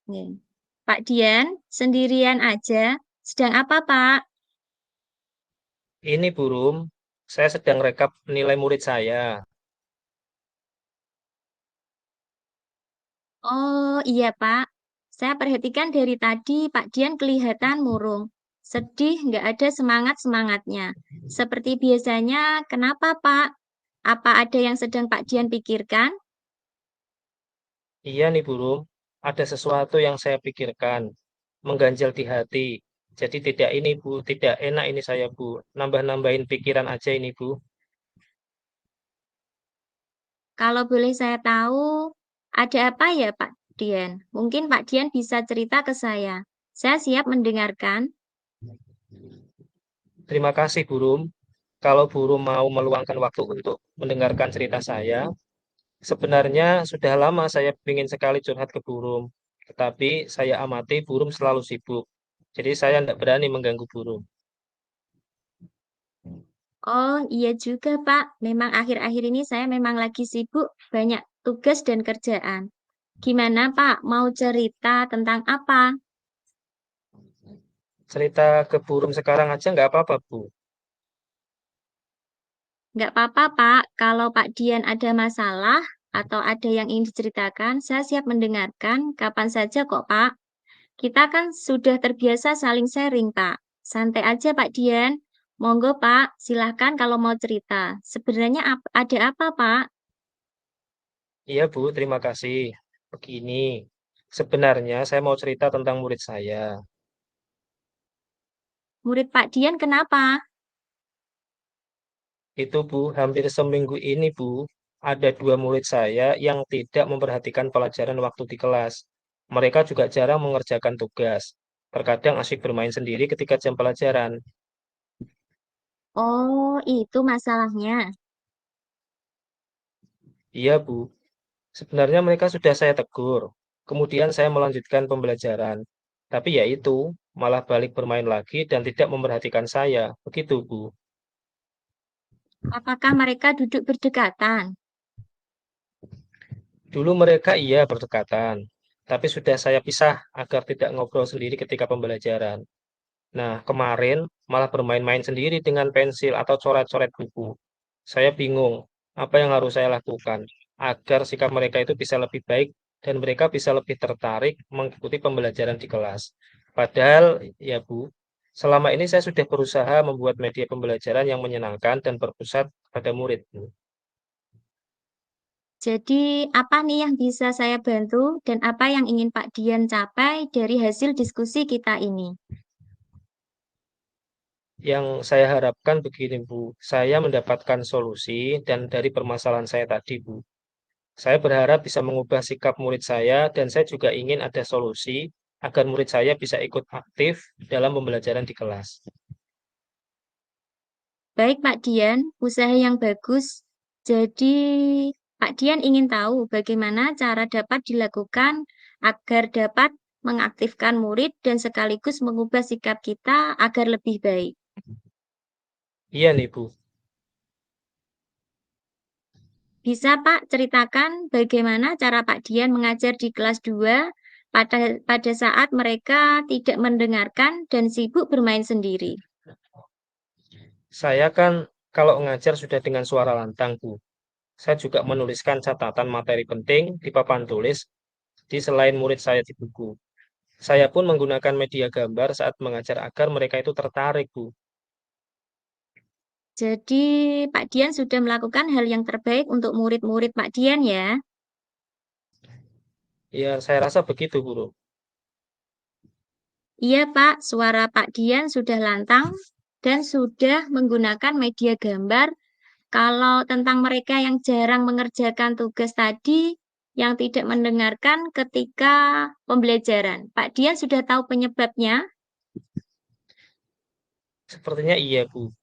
Nih. Pak Dian, sendirian aja. Sedang apa, Pak? Ini Burum, saya sedang rekap nilai murid saya. Oh iya, Pak. Saya perhatikan dari tadi Pak Dian kelihatan murung. Sedih, nggak ada semangat-semangatnya. Seperti biasanya, kenapa, Pak? Apa ada yang sedang Pak Dian pikirkan? Iya nih Burum, ada sesuatu yang saya pikirkan, mengganjal di hati. Jadi tidak ini Bu, tidak enak ini saya Bu. Nambah-nambahin pikiran aja ini Bu. Kalau boleh saya tahu, ada apa ya, Pak Dian? Mungkin Pak Dian bisa cerita ke saya. Saya siap mendengarkan. Terima kasih Burum. Kalau Burum mau meluangkan waktu untuk mendengarkan cerita saya, sebenarnya sudah lama saya ingin sekali curhat ke Burum. Tetapi saya amati Burum selalu sibuk. Jadi saya tidak berani mengganggu Burum. Oh iya juga, Pak. Memang akhir-akhir ini saya memang lagi sibuk, banyak tugas dan kerjaan. Gimana, Pak? Mau cerita tentang apa? Cerita ke Burum sekarang aja nggak apa-apa Bu. Nggak apa-apa, Pak. Kalau Pak Dian ada masalah atau ada yang ingin diceritakan, saya siap mendengarkan kapan saja kok, Pak. Kita kan sudah terbiasa saling sharing, Pak. Santai aja, Pak Dian. Monggo, Pak. Silahkan kalau mau cerita. Sebenarnya ada apa, Pak? Iya Bu, terima kasih. Begini, sebenarnya saya mau cerita tentang murid saya. Murid Pak Dian kenapa? Itu Bu, hampir seminggu ini Bu, ada dua murid saya yang tidak memperhatikan pelajaran waktu di kelas. Mereka juga jarang mengerjakan tugas. Terkadang asyik bermain sendiri ketika jam pelajaran. Oh, itu masalahnya. Iya Bu, sebenarnya mereka sudah saya tegur. Kemudian saya melanjutkan pembelajaran. Tapi ya itu, malah balik bermain lagi dan tidak memperhatikan saya. Begitu Bu. Apakah mereka duduk berdekatan? Dulu mereka iya berdekatan, tapi sudah saya pisah agar tidak ngobrol sendiri ketika pembelajaran. Nah, kemarin malah bermain-main sendiri dengan pensil atau coret-coret buku. Saya bingung apa yang harus saya lakukan agar sikap mereka itu bisa lebih baik dan mereka bisa lebih tertarik mengikuti pembelajaran di kelas. Padahal, ya Bu, selama ini saya sudah berusaha membuat media pembelajaran yang menyenangkan dan berpusat pada murid, Bu. Jadi, apa nih yang bisa saya bantu dan apa yang ingin Pak Dian capai dari hasil diskusi kita ini? Yang saya harapkan begini, Bu. Saya mendapatkan solusi dan dari permasalahan saya tadi, Bu. Saya berharap bisa mengubah sikap murid saya dan saya juga ingin ada solusi agar murid saya bisa ikut aktif dalam pembelajaran di kelas. Baik, Pak Dian, usaha yang bagus. Jadi, Pak Dian ingin tahu bagaimana cara dapat dilakukan agar dapat mengaktifkan murid dan sekaligus mengubah sikap kita agar lebih baik. Iya nih, Bu. Bisa Pak ceritakan bagaimana cara Pak Dian mengajar di kelas 2 pada saat mereka tidak mendengarkan dan sibuk bermain sendiri? Saya kan kalau ngajar sudah dengan suara lantang, Bu. Saya juga menuliskan catatan materi penting di papan tulis di selain murid saya di buku. Saya pun menggunakan media gambar saat mengajar agar mereka itu tertarik, Bu. Jadi Pak Dian sudah melakukan hal yang terbaik untuk murid-murid Pak Dian ya. Ya, saya rasa begitu, Guru. Iya Pak, suara Pak Dian sudah lantang dan sudah menggunakan media gambar. Kalau tentang mereka yang jarang mengerjakan tugas tadi, yang tidak mendengarkan ketika pembelajaran, Pak Dian sudah tahu penyebabnya. Sepertinya iya, Bu.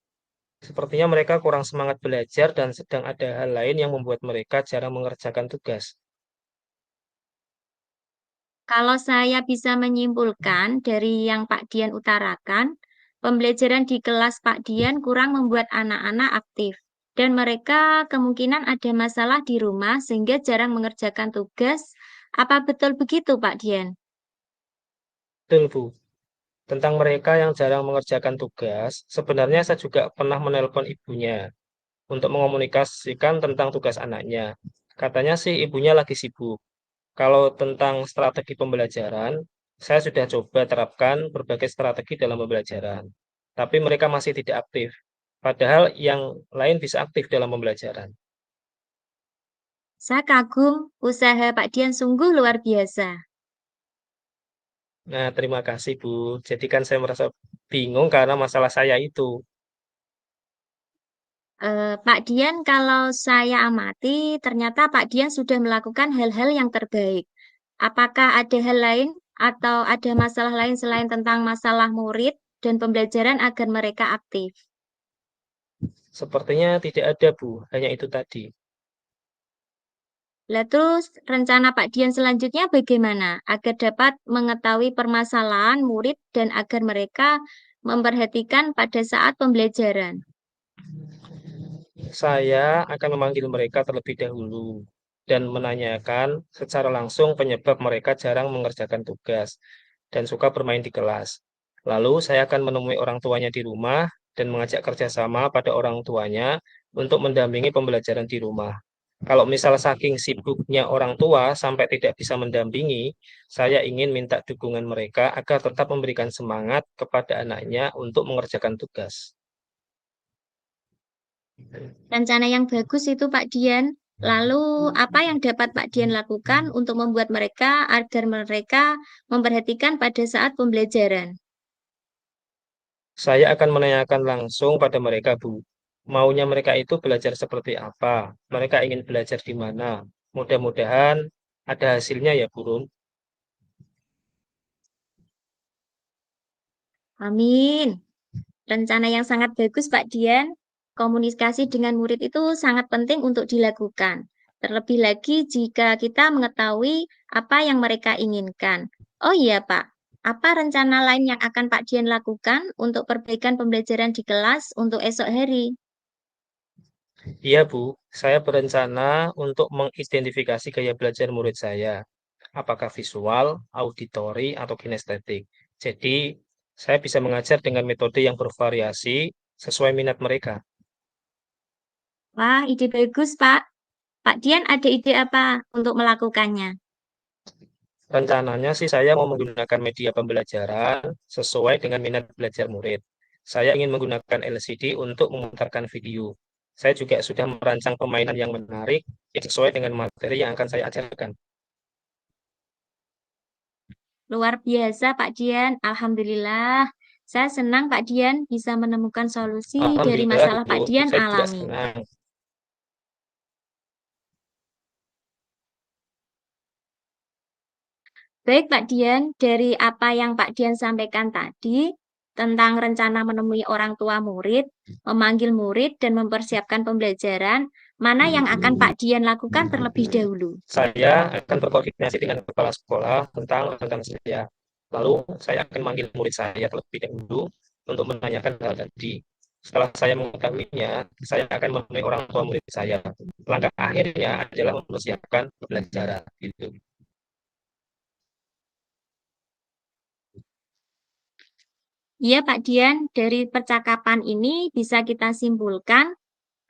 Sepertinya mereka kurang semangat belajar dan sedang ada hal lain yang membuat mereka jarang mengerjakan tugas. Kalau saya bisa menyimpulkan dari yang Pak Dian utarakan, pembelajaran di kelas Pak Dian kurang membuat anak-anak aktif. Dan mereka kemungkinan ada masalah di rumah sehingga jarang mengerjakan tugas. Apa betul begitu, Pak Dian? Betul, Bu. Tentang mereka yang jarang mengerjakan tugas, sebenarnya saya juga pernah menelpon ibunya untuk mengomunikasikan tentang tugas anaknya. Katanya sih ibunya lagi sibuk. Kalau tentang strategi pembelajaran, saya sudah coba terapkan berbagai strategi dalam pembelajaran. Tapi mereka masih tidak aktif. Padahal yang lain bisa aktif dalam pembelajaran. Saya kagum, usaha Pak Dian sungguh luar biasa. Nah, terima kasih, Bu. Jadi kan saya merasa bingung karena masalah saya itu. Pak Dian, kalau saya amati, ternyata Pak Dian sudah melakukan hal-hal yang terbaik. Apakah ada hal lain atau ada masalah lain selain tentang masalah murid dan pembelajaran agar mereka aktif? Sepertinya tidak ada, Bu. Hanya itu tadi. Lah terus rencana Pak Dian selanjutnya bagaimana agar dapat mengetahui permasalahan murid dan agar mereka memperhatikan pada saat pembelajaran? Saya akan memanggil mereka terlebih dahulu dan menanyakan secara langsung penyebab mereka jarang mengerjakan tugas dan suka bermain di kelas. Lalu saya akan menemui orang tuanya di rumah dan mengajak kerjasama pada orang tuanya untuk mendampingi pembelajaran di rumah. Kalau misal saking sibuknya orang tua sampai tidak bisa mendampingi, saya ingin minta dukungan mereka agar tetap memberikan semangat kepada anaknya untuk mengerjakan tugas. Rencana yang bagus itu Pak Dian. Lalu apa yang dapat Pak Dian lakukan untuk membuat mereka agar mereka memperhatikan pada saat pembelajaran? Saya akan menanyakan langsung pada mereka, Bu. Maunya mereka itu belajar seperti apa? Mereka ingin belajar di mana? Mudah-mudahan ada hasilnya ya, Burung. Amin. Rencana yang sangat bagus, Pak Dian. Komunikasi dengan murid itu sangat penting untuk dilakukan. Terlebih lagi jika kita mengetahui apa yang mereka inginkan. Oh iya, Pak. Apa rencana lain yang akan Pak Dian lakukan untuk perbaikan pembelajaran di kelas untuk esok hari? Iya, Bu. Saya berencana untuk mengidentifikasi gaya belajar murid saya. Apakah visual, auditori, atau kinestetik. Jadi, saya bisa mengajar dengan metode yang bervariasi sesuai minat mereka. Wah, ide bagus, Pak. Pak Dian ada ide apa untuk melakukannya? Rencananya sih saya mau menggunakan media pembelajaran sesuai dengan minat belajar murid. Saya ingin menggunakan LCD untuk memutarkan video. Saya juga sudah merancang permainan yang menarik yang sesuai dengan materi yang akan saya ajarkan. Luar biasa, Pak Dian. Alhamdulillah. Saya senang Pak Dian bisa menemukan solusi dari Alhamdulillah, masalah Bu, Pak Dian saya juga alami. senang. Baik, Pak Dian, dari apa yang Pak Dian sampaikan tadi tentang rencana menemui orang tua murid, memanggil murid, dan mempersiapkan pembelajaran, mana yang akan Pak Dian lakukan terlebih dahulu? Saya akan berkoordinasi dengan kepala sekolah tentang rencana saya. Lalu saya akan memanggil murid saya terlebih dahulu untuk menanyakan hal tadi. Setelah saya mengetahuinya, saya akan menemui orang tua murid saya. Langkah akhirnya adalah mempersiapkan pembelajaran. Gitu. Iya, Pak Dian, dari percakapan ini bisa kita simpulkan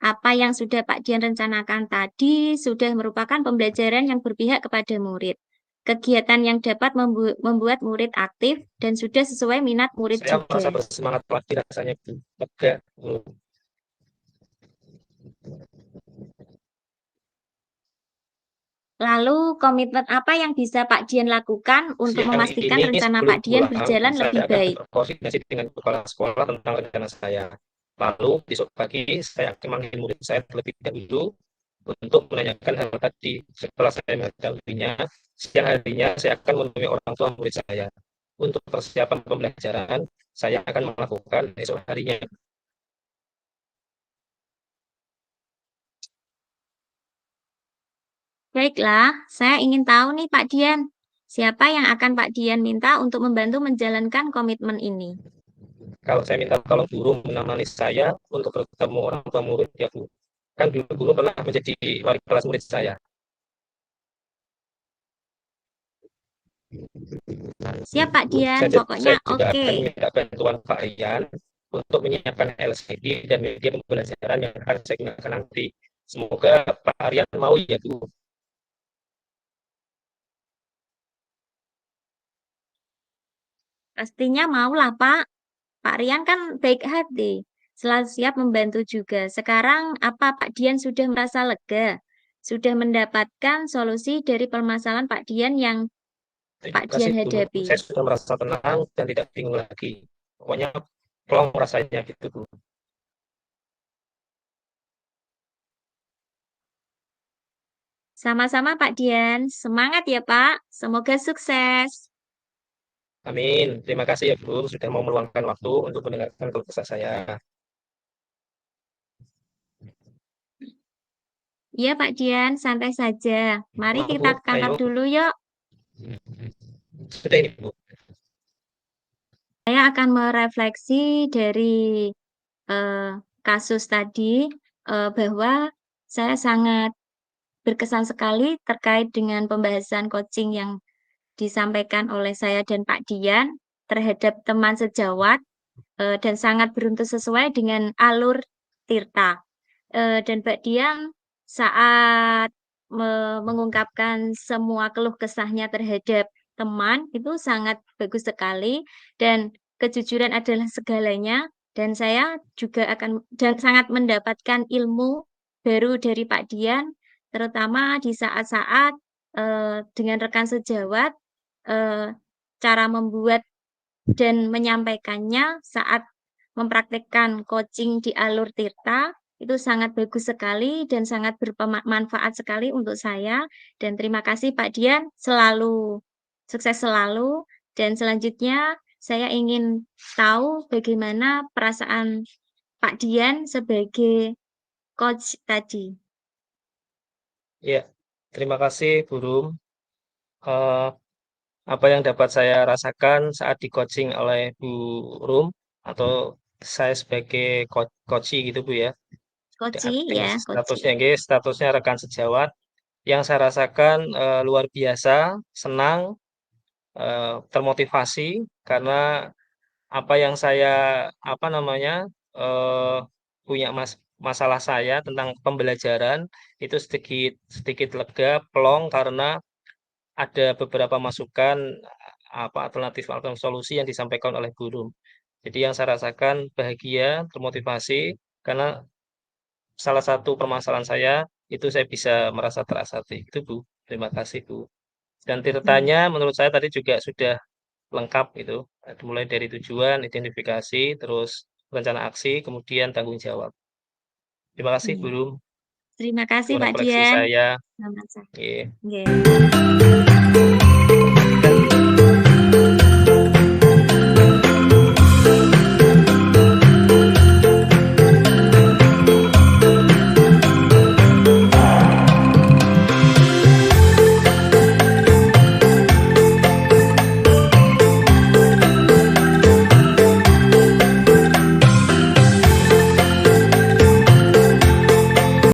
apa yang sudah Pak Dian rencanakan tadi sudah merupakan pembelajaran yang berpihak kepada murid. Kegiatan yang dapat membuat murid aktif dan sudah sesuai minat murid Saya merasa juga. bersemangat lagi rasanya. Lega. Lalu, komitmen apa yang bisa Pak Dian lakukan untuk Siang memastikan ini rencana sebelum Pak Dian pulang, berjalan lebih saya akan baik? berkoordinasi dengan kepala sekolah tentang rencana saya. Lalu besok pagi saya akan memanggil murid saya terlebih dahulu untuk menanyakan hal tadi. Setelah saya mengetahuinya, siang harinya saya akan menemui orang tua murid saya. Untuk persiapan pembelajaran, saya akan melakukan esok harinya. Baiklah, saya ingin tahu nih Pak Dian, siapa yang akan Pak Dian minta untuk membantu menjalankan komitmen ini? Kalau saya minta tolong guru menemani saya untuk bertemu orang tua murid, ya Bu. Kan dulu guru pernah menjadi wali kelas murid saya. Siap Pak Dian, pokoknya Saya juga oke. akan minta bantuan Pak Rian untuk menyiapkan LCD dan media pembelajaran yang akan saya gunakan nanti. Semoga Pak Rian mau ya Bu. Pastinya mau lah Pak. Pak Rian kan baik hati, selalu siap membantu juga. Sekarang apa Pak Dian sudah merasa lega? Sudah mendapatkan solusi dari permasalahan Pak Dian yang Terima Pak kasih Dian Bu. hadapi? Saya sudah merasa tenang dan tidak bingung lagi. Pokoknya plong rasanya gitu Bu. Sama-sama Pak Dian, semangat ya Pak. Semoga sukses. Amin. Terima kasih ya Bu sudah mau meluangkan waktu untuk mendengarkan keluh kesah saya. Iya Pak Dian, santai saja. Mari Maaf kita Bu, ke kantor ayo. dulu yuk. Sudah ini Bu. Saya akan merefleksi dari eh, kasus tadi bahwa saya sangat berkesan sekali terkait dengan pembahasan coaching yang disampaikan oleh saya dan Pak Dian terhadap teman sejawat dan sangat beruntung sesuai dengan alur Tirta. Dan Mbak Dian saat mengungkapkan semua keluh kesahnya terhadap teman itu sangat bagus sekali dan kejujuran adalah segalanya dan saya juga akan dan sangat mendapatkan ilmu baru dari Pak Dian terutama di saat-saat dengan rekan sejawat eh, cara membuat dan menyampaikannya saat mempraktekkan coaching di alur Tirta itu sangat bagus sekali dan sangat bermanfaat sekali untuk saya. Dan terima kasih Pak Dian, selalu sukses selalu. Dan selanjutnya saya ingin tahu bagaimana perasaan Pak Dian sebagai coach tadi. Ya, terima kasih Bu Rum. Eh, apa yang dapat saya rasakan saat di coaching oleh Bu Rum atau saya sebagai coach gitu Bu ya. Coach Dengan ya, statusnya coach. guys, statusnya rekan sejawat. Yang saya rasakan luar biasa, senang, termotivasi karena apa yang saya apa namanya eh, punya masalah saya tentang pembelajaran itu sedikit sedikit lega, plong karena ada beberapa masukan apa alternatif alternatif solusi yang disampaikan oleh guru. Jadi yang saya rasakan bahagia, termotivasi karena salah satu permasalahan saya itu saya bisa merasa terasati. Itu Bu. Terima kasih Bu. Dan Hmm. tirutannya menurut saya tadi juga sudah lengkap itu. Mulai dari tujuan, identifikasi, terus rencana aksi, kemudian tanggung jawab. Terima kasih Iya. Bu. Terima kasih Untuk Pak refleksi Dian. saya. Selamat. Oke. Nggih.